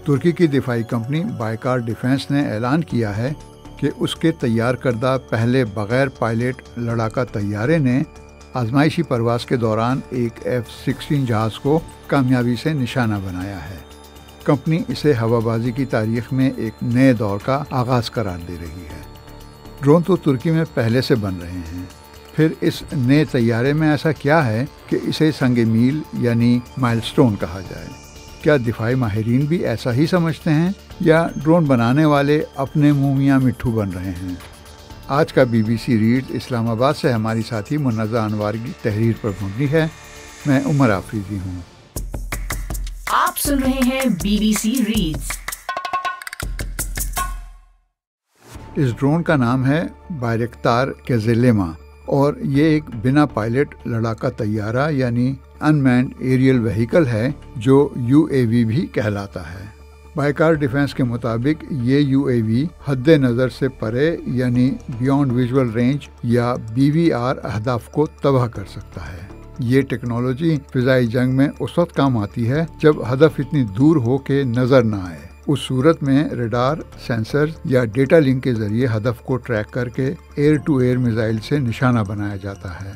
ترکی کی دفاعی company بائیکار defence نے اعلان کیا ہے کہ اس کے تیار کردہ پہلے بغیر پائلٹ لڑاکا طیارے نے آزمائشی پرواز کے دوران ایک F-16 جہاز کو کامیابی سے نشانہ بنایا ہے۔ کمپنی اسے ہوا بازی کی تاریخ میں ایک نئے دور کا آغاز قرار دے رہی ہے۔ ڈرون تو ترکی میں پہلے سے بن رہے ہیں، پھر اس نئے طیارے میں ایسا کیا ہے کہ اسے سنگ میل یعنی مائل سٹون کہا جائے؟ کیا دفاعی ماہرین بھی ایسا ہی سمجھتے ہیں یا ڈرون بنانے والے اپنے منہ میاں مٹھو بن رہے ہیں؟ آج کا BBC ریڈ اسلام آباد سے ہماری ساتھی منزہ انوار کی تحریر پر مبنی ہے۔ میں عمر آفریدی ہوں۔ آپ سن رہے ہیں BBC ریڈز۔ اس ڈرون کا نام ہے بائرکتار کیزیلیما اور یہ ایک بنا پائلٹ لڑاکا طیارہ یعنی ان مینڈ ایریل وہیکل ہے جو UAV بھی کہلاتا ہے۔ بائیکار ڈیفنس کے مطابق یہ UAV حد نظر سے پرے یعنی بیونڈ ویژول رینج یا BVR اہداف کو تباہ کر سکتا ہے۔ یہ ٹیکنالوجی فضائی جنگ میں اس وقت کام آتی ہے جب ہدف اتنی دور ہو کہ نظر نہ آئے۔ اس صورت میں ریڈار، سینسر یا ڈیٹا لنک کے ذریعے ہدف کو ٹریک کر کے ایئر ٹو ایئر میزائل سے نشانہ بنایا جاتا ہے۔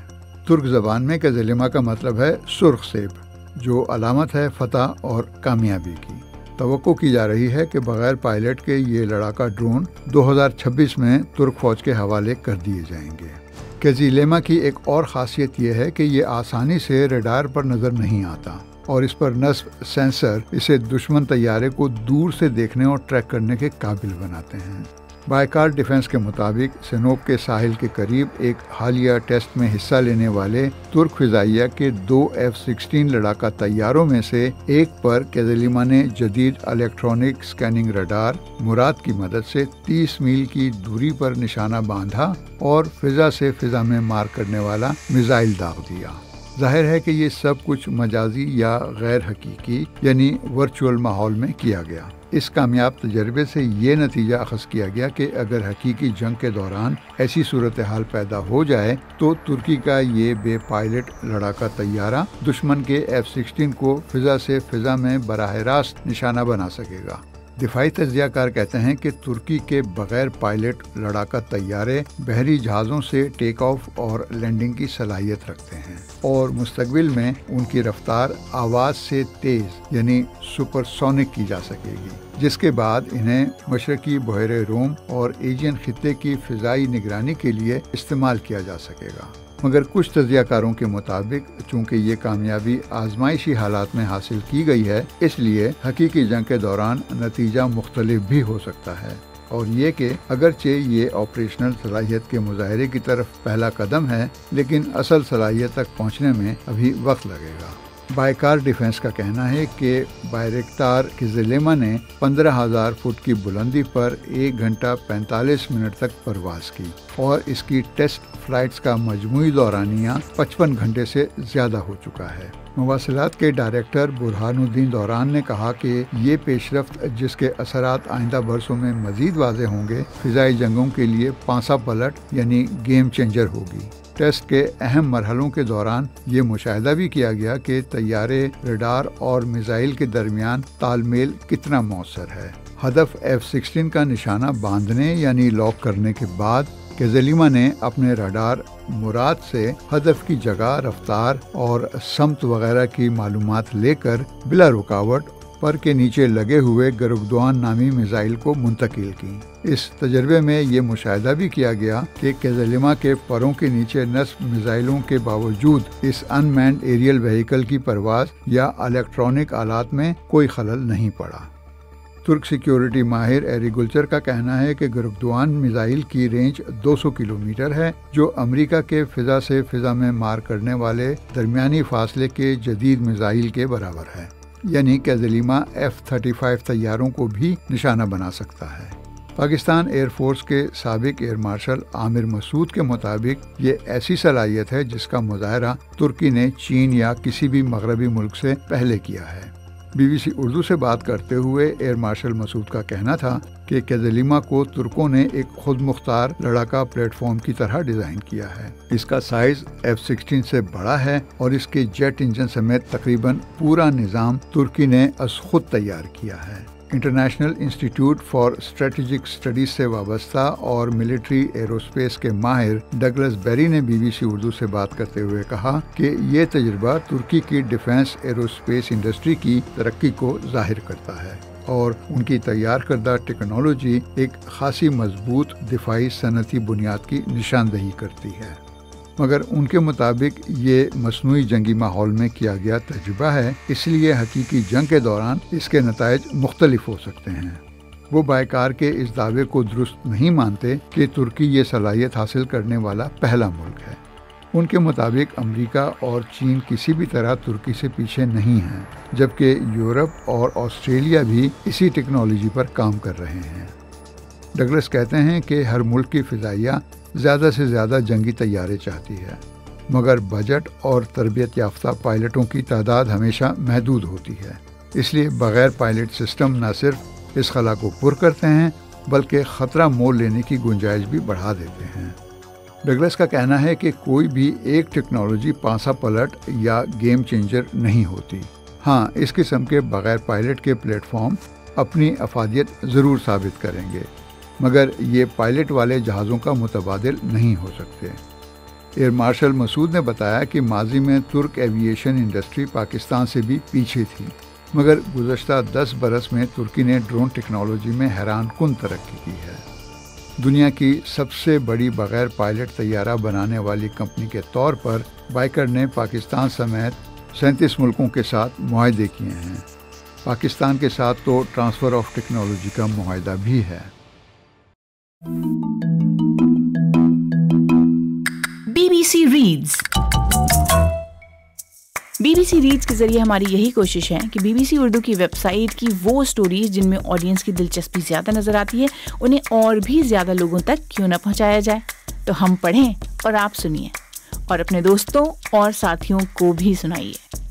ترک زبان میں کیزیلیما کا مطلب ہے سرخ سیب، جو علامت ہے فتح اور کامیابی کی۔ توقع کی جا رہی ہے کہ بغیر پائلٹ کے یہ لڑاکا ڈرون 2026 میں ترک فوج کے حوالے کر دیے جائیں گے۔ کیزیلیما کی ایک اور خاصیت یہ ہے کہ یہ آسانی سے ریڈار پر نظر نہیں آتا اور اس پر نصب سینسر اسے دشمن طیارے کو دور سے دیکھنے اور ٹریک کرنے کے قابل بناتے ہیں۔ بائیکار ڈیفنس کے مطابق سنوب کے ساحل کے قریب ایک حالیہ ٹیسٹ میں حصہ لینے والے ترک فضائیہ کے 2 F-16 لڑاکا طیاروں میں سے ایک پر کیزیلیما نے جدید الیکٹرانک سکیننگ ریڈار مراد کی مدد سے 30 میل کی دوری پر نشانہ باندھا اور فضا سے فضا میں مار کرنے والا میزائل داغ دیا۔ ظاہر ہے کہ یہ سب کچھ مجازی یا غیر حقیقی یعنی ورچوئل ماحول میں کیا گیا۔ اس کامیاب تجربے سے یہ نتیجہ اخذ کیا گیا کہ اگر حقیقی جنگ کے دوران ایسی صورتحال پیدا ہو جائے تو ترکی کا یہ بے پائلٹ لڑاکا طیارہ دشمن کے F-16 کو فضا سے فضا میں براہ راست نشانہ بنا سکے گا۔ دفاعی تجزیہ کار کہتے ہیں کہ ترکی کے بغیر پائلٹ لڑاکا طیارے بحری جہازوں سے ٹیک آف اور لینڈنگ کی صلاحیت رکھتے ہیں اور مستقبل میں ان کی رفتار آواز سے تیز یعنی سپر سونک کی جا سکے گی، جس کے بعد انہیں مشرقی بحیرہ روم اور ایجین خطے کی فضائی نگرانی کے لیے استعمال کیا جا سکے گا۔ مگر کچھ تجزیہ کاروں کے مطابق چونکہ یہ کامیابی آزمائشی حالات میں حاصل کی گئی ہے، اس لیے حقیقی جنگ کے دوران نتیجہ مختلف بھی ہو سکتا ہے، اور یہ کہ اگرچہ یہ آپریشنل صلاحیت کے مظاہرے کی طرف پہلا قدم ہے، لیکن اصل صلاحیت تک پہنچنے میں ابھی وقت لگے گا۔ بائیکار ڈیفنس کا کہنا ہے کہ بائرکتار کیزیلیما نے 15,000 فٹ کی بلندی پر 1 گھنٹہ 45 منٹ تک پرواز کی اور اس کی ٹیسٹ فلائٹس کا مجموعی دورانیہ 55 گھنٹے سے زیادہ ہو چکا ہے۔ مواصلات کے ڈائریکٹر برہان الدین دوران نے کہا کہ یہ پیش رفت جس کے اثرات آئندہ برسوں میں مزید واضح ہوں گے، فضائی جنگوں کے لیے پانسا پلٹ یعنی گیم چینجر ہوگی۔ ٹیسٹ کے اہم مرحلوں کے دوران یہ مشاہدہ بھی کیا گیا کہ طیارے، ریڈار اور میزائل کے درمیان تال میل کتنا مؤثر ہے۔ ہدف F-16 کا نشانہ باندھنے یعنی لاک کرنے کے بعد کیزیلیما نے اپنے ریڈار مراد سے ہدف کی جگہ، رفتار اور سمت وغیرہ کی معلومات لے کر بلا رکاوٹ پر کے نیچے لگے ہوئے گرگدوان نامی میزائل کو منتقل کی۔ اس تجربے میں یہ مشاہدہ بھی کیا گیا کہ کیزیلیما کے پروں کے نیچے نصب میزائلوں کے باوجود اس ان مینڈ ایریل وہیکل کی پرواز یا الیکٹرانک آلات میں کوئی خلل نہیں پڑا۔ ترک سیکیورٹی ماہر ایری گلچر کا کہنا ہے کہ گرگدوان میزائل کی رینج 200 کلومیٹر ہے، جو امریکہ کے فضا سے فضا میں مار کرنے والے درمیانی فاصلے کے جدید میزائل کے برابر ہے، یعنی کیزیلیما F-35 طیاروں کو بھی نشانہ بنا سکتا ہے۔ پاکستان ایئر فورس کے سابق ایئر مارشل عامر مسعود کے مطابق یہ ایسی صلاحیت ہے جس کا مظاہرہ ترکی نے چین یا کسی بھی مغربی ملک سے پہلے کیا ہے۔ BBC اردو سے بات کرتے ہوئے ایئر مارشل مسعود کا کہنا تھا کہ کیزیلیما کو ترکوں نے ایک خود مختار لڑاکا پلیٹ فارم کی طرح ڈیزائن کیا ہے۔ اس کا سائز F-16 سے بڑا ہے اور اس کے جیٹ انجن سمیت تقریباً پورا نظام ترکی نے از خود تیار کیا ہے۔ International institute for strategic studies سے وابستہ اور ملٹری ایروسپیس کے ماہر ڈگلس بیری نے BBC اردو سے بات کرتے ہوئے کہا کہ یہ تجربہ ترکی کی ڈیفنس ایروسپیس انڈسٹری کی ترقی کو ظاہر کرتا ہے اور ان کی تیار کردہ ٹیکنالوجی ایک خاصی مضبوط دفاعی صنعتی بنیاد کی نشاندہی کرتی ہے، مگر ان کے مطابق یہ مصنوعی جنگی ماحول میں کیا گیا تجربہ ہے، اس لیے حقیقی جنگ کے دوران اس کے نتائج مختلف ہو سکتے ہیں۔ وہ بائیکار کے اس دعوے کو درست نہیں مانتے کہ ترکی یہ صلاحیت حاصل کرنے والا پہلا ملک ہے۔ ان کے مطابق امریکہ اور چین کسی بھی طرح ترکی سے پیچھے نہیں ہیں، جبکہ یورپ اور آسٹریلیا بھی اسی ٹیکنالوجی پر کام کر رہے ہیں۔ ڈگلس کہتے ہیں کہ ہر ملک کی فضائیہ زیادہ سے زیادہ جنگی طیارے چاہتی ہے، مگر بجٹ اور تربیت یافتہ پائلٹوں کی تعداد ہمیشہ محدود ہوتی ہے، اس لیے بغیر پائلٹ سسٹم نہ صرف اس خلا کو پر کرتے ہیں بلکہ خطرہ مول لینے کی گنجائش بھی بڑھا دیتے ہیں۔ ڈگلس کا کہنا ہے کہ کوئی بھی ایک ٹیکنالوجی پانسا پلٹ یا گیم چینجر نہیں ہوتی۔ ہاں، اس قسم کے بغیر پائلٹ کے پلیٹ فارم اپنی افادیت ضرور ثابت کریں گے، مگر یہ پائلٹ والے جہازوں کا متبادل نہیں ہو سکتے۔ ایئر مارشل مسعود نے بتایا کہ ماضی میں ترک ایوییشن انڈسٹری پاکستان سے بھی پیچھے تھی، مگر گزشتہ 10 برس میں ترکی نے ڈرون ٹیکنالوجی میں حیران کن ترقی کی ہے۔ دنیا کی سب سے بڑی بغیر پائلٹ طیارہ بنانے والی کمپنی کے طور پر بائیکر نے پاکستان سمیت 37 ملکوں کے ساتھ معاہدے کیے ہیں۔ پاکستان کے ساتھ تو ٹرانسفر آف ٹیکنالوجی کا معاہدہ بھی ہے۔ BBC ریڈز BBC ریڈز کے ذریعے ہماری یہی کوشش ہے کہ BBC اردو کی ویب سائٹ کی وہ سٹوریز جن میں آڈینس کی دلچسپی زیادہ نظر آتی ہے انہیں اور بھی زیادہ لوگوں تک کیوں نہ پہنچایا جائے۔ تو ہم پڑھیں اور آپ سنیے، اور اپنے دوستوں اور ساتھیوں کو بھی سنائیے۔